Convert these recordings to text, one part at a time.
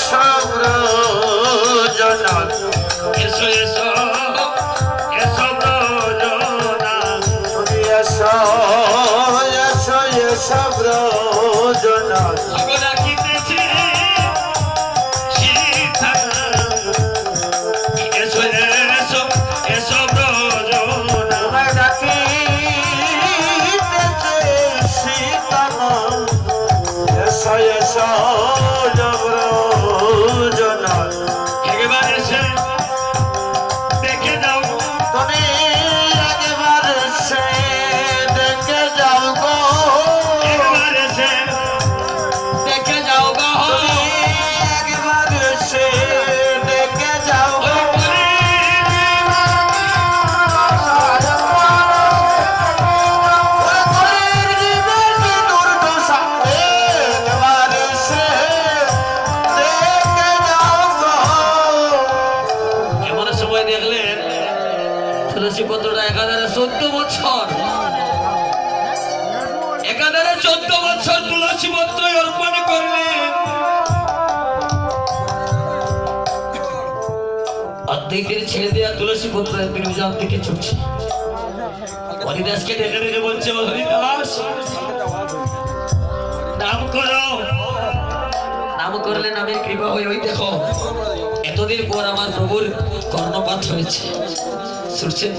সব্রজনাথ এসো এসো এসো ব্রজনাথ এসো এসো এসো ব্রজনাথ ডাকিতেছি সীতা এসো এসো এসো ব্রজনাথ ডাকিতেছে সীতা এসো এসো ব্রজনাথ একবার এসে দেখে যাও তুমি একবার এসে দেখে যাও গো একবার এসে দেখে যাও গো একবার এসে দেখে যাও গো তুলসীপত্রটা 1014 বছর 1014 বছর তুলসীপত্র অর্পণ করলেন। অর্ধেকের ছেড়ে দেওয়া তুলসীপত্র বিরুজান থেকে ছুটছে। হরিদাসকে ডেকে ডেকে বলছে, হরিদাস নাম করো, নাম করলে নামের কৃপা হয়ে ওই দেখো এতদিন পর আমার প্রভুর কর্ণপাত হয়েছে। শুনছেন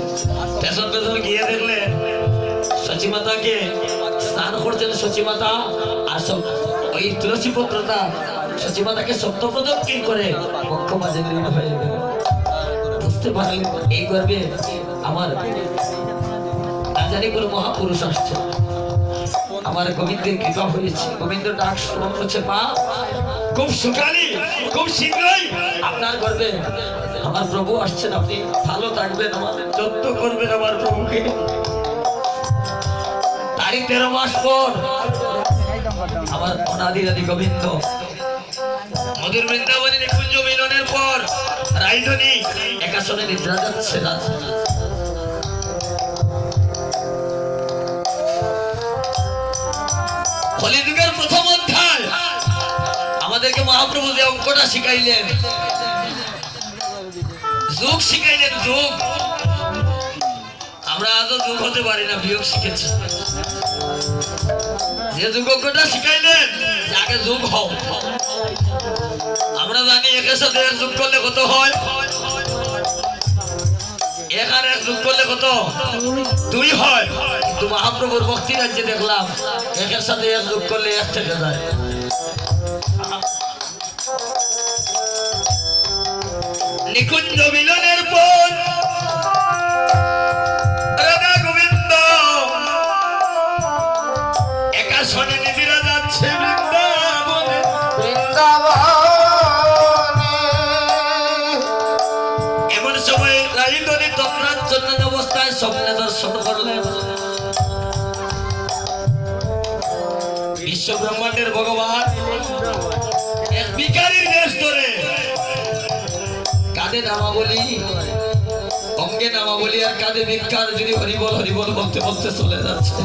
পেছন পেছন গিয়ে দেখলেন সচিমাতাকে স্নান করছেন সচিমাতা, আর সব ওই তুলসী পত্রটা সচিমাতাকে সত্য প্রদক্ষিণ করে পক্ষ মাঝে লীন হয়ে গেল। বুঝতে পারলেন এই গর্বে আমার না জানি কোনো মহাপুরুষ আসছে, আমার গোবিন্দের কৃপা হয়েছে। গোবিন্দ ডাক শ্রবণ করছে, মা খুব সুখালি খুব শীঘ্রই আপনার গর্বে আমার প্রভু আসছেন, আপনি ভালো থাকবেন, আমাদের যত্ন করবেন আমার প্রভুকে। তারই 13 মাস পর আমার অনাদিরাদি গোবিন্দ মধুর বৃন্দাবনে নিকুঞ্জ মিলনের পর রাইধনী একাশনে নিদ্রা যাচ্ছে না। কলিযুগের প্রথম অধ্যায় আমাদেরকে মহাপ্রভু যে অঙ্কটা শিখাইলেন, যুগ শিখাইলেন, যুগ। আমরা আজও যুগ হতে পারি না, বিয়োগ শিখেছি। যে যুগটা শিখাইলেন আগে যুগ হও। আমরা জানি একের সাথে এক যুগ করলে কত হয়, এক আর এক যুগ করলে কত 2 হয়। কিন্তু মহাপ্রভুর ভক্তি রাজ্যে দেখলাম একের সাথে এক যুগ করলে 1 থেকে যায়। নিকুঞ্জ মিলনের পর রাধা গোবিন্দ একাশনে নিদ্রা যাচ্ছে বৃন্দাবনে। এমন সময় রাইধনী তন্দ্রাচ্ছন্ন অবস্থায় স্বপ্নে দর্শন করলেন বিশ্ব ব্রহ্মাণ্ডের ভগবান এক ভিখারির বেশ ধরে কাঁধে নামাবলি, অঙ্গে নামাবলি আর কাঁধে ভিক্ষার যদি হরিবল হরিবল বলতে বলতে চলে যাচ্ছে।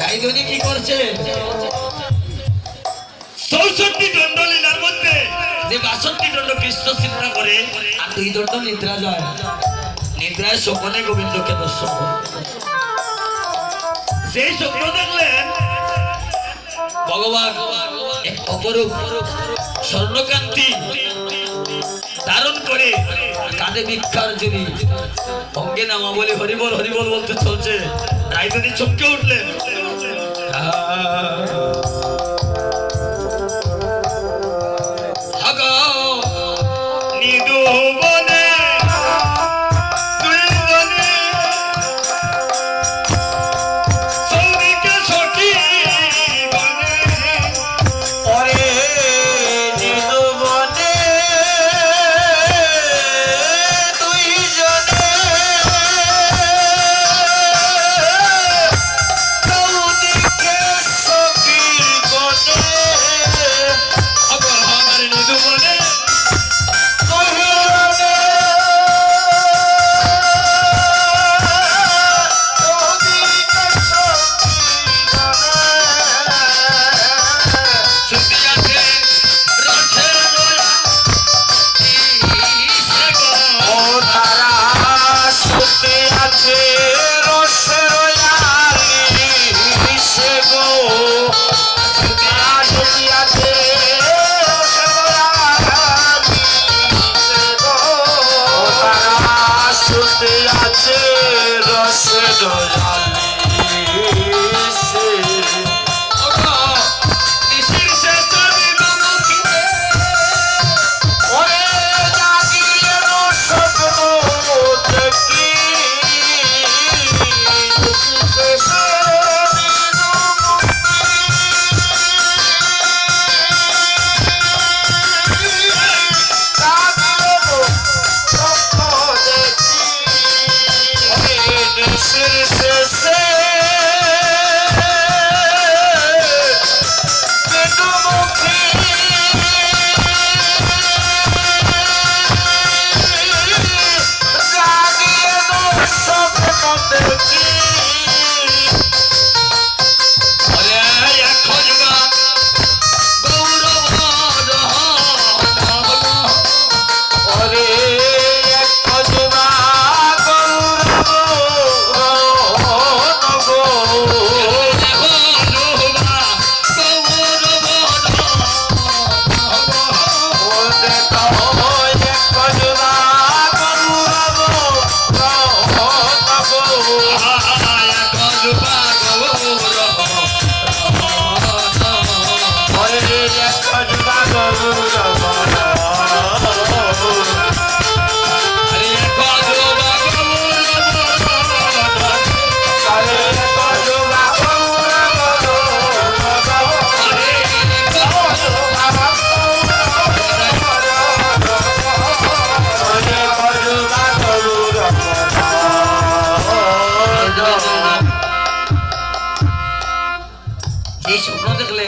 রাইধনী কি করছে, 64 দণ্ড লীলার মধ্যে যে 62 দণ্ড কৃষ্ণ চিন্তা করে আর 2 দণ্ড নিদ্রা যায়। নিদ্রায় স্বপ্নে গোবিন্দকে দর্শন করে সেই স্বপ্ন দেখলেন ভগবান এক অপরূপ স্বর্ণকান্তি ধারণ করে কাঁধে ভিক্ষার জুড়ি, অঙ্গে নামা বলে হরিবল হরিবল বলতে চলছে। রাইধনী চমকে উঠলেন, এই স্বপ্ন দেখলে